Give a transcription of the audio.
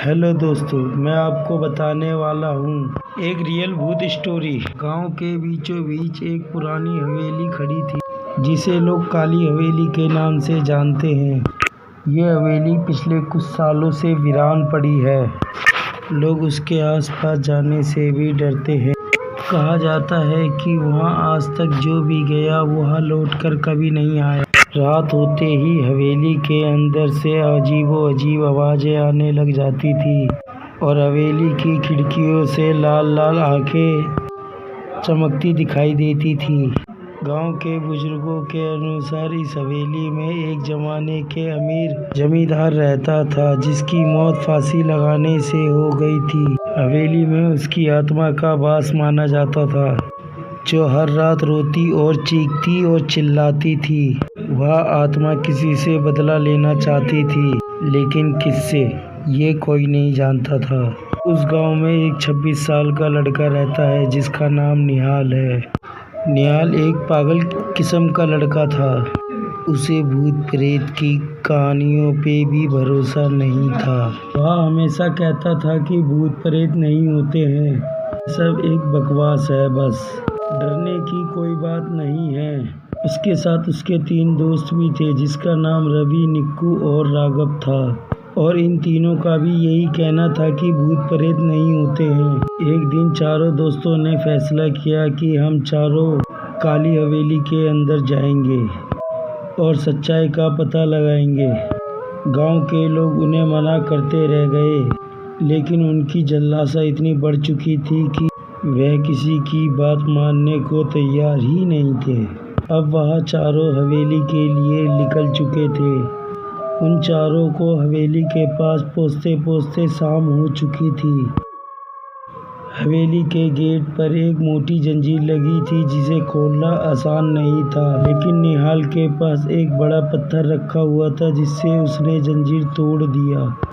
Hello दोस्तों, मैं आपको बताने वाला हूँ एक रियल भूत स्टोरी। गांव के बीचों बीच एक पुरानी हवेली खड़ी थी जिसे लोग काली हवेली के नाम से जानते हैं। ये हवेली पिछले कुछ सालों से वीरान पड़ी है। लोग उसके आसपास जाने से भी डरते हैं। कहा जाता है कि वहाँ आज तक जो भी गया वहाँ लौटकर कभी नहीं आया। रात होते ही हवेली के अंदर से अजीब आवाज़ें आने लग जाती थी और हवेली की खिड़कियों से लाल लाल आंखें चमकती दिखाई देती थी। गांव के बुजुर्गों के अनुसार इस हवेली में एक जमाने के अमीर जमींदार रहता था जिसकी मौत फांसी लगाने से हो गई थी। हवेली में उसकी आत्मा का वास माना जाता था जो हर रात रोती और चीखती और चिल्लाती थी। वह आत्मा किसी से बदला लेना चाहती थी, लेकिन किससे ये कोई नहीं जानता था। उस गांव में एक 26 साल का लड़का रहता है जिसका नाम निहाल है। निहाल एक पागल किस्म का लड़का था। उसे भूत प्रेत की कहानियों पे भी भरोसा नहीं था। वह हमेशा कहता था कि भूत प्रेत नहीं होते हैं, सब एक बकवास है, बस डरने की कोई बात नहीं है। उसके साथ उसके 3 दोस्त भी थे जिसका नाम रवि, निक्कू और राघव था, और इन तीनों का भी यही कहना था कि भूत प्रेत नहीं होते हैं। एक दिन चारों दोस्तों ने फैसला किया कि हम चारों काली हवेली के अंदर जाएंगे और सच्चाई का पता लगाएंगे। गांव के लोग उन्हें मना करते रह गए, लेकिन उनकी जल्लाशा इतनी बढ़ चुकी थी कि वह किसी की बात मानने को तैयार ही नहीं थे। अब वह चारों हवेली के लिए निकल चुके थे। उन चारों को हवेली के पास पहुँचते पहुँचते शाम हो चुकी थी। हवेली के गेट पर एक मोटी जंजीर लगी थी जिसे खोलना आसान नहीं था, लेकिन निहाल के पास एक बड़ा पत्थर रखा हुआ था जिससे उसने जंजीर तोड़ दिया।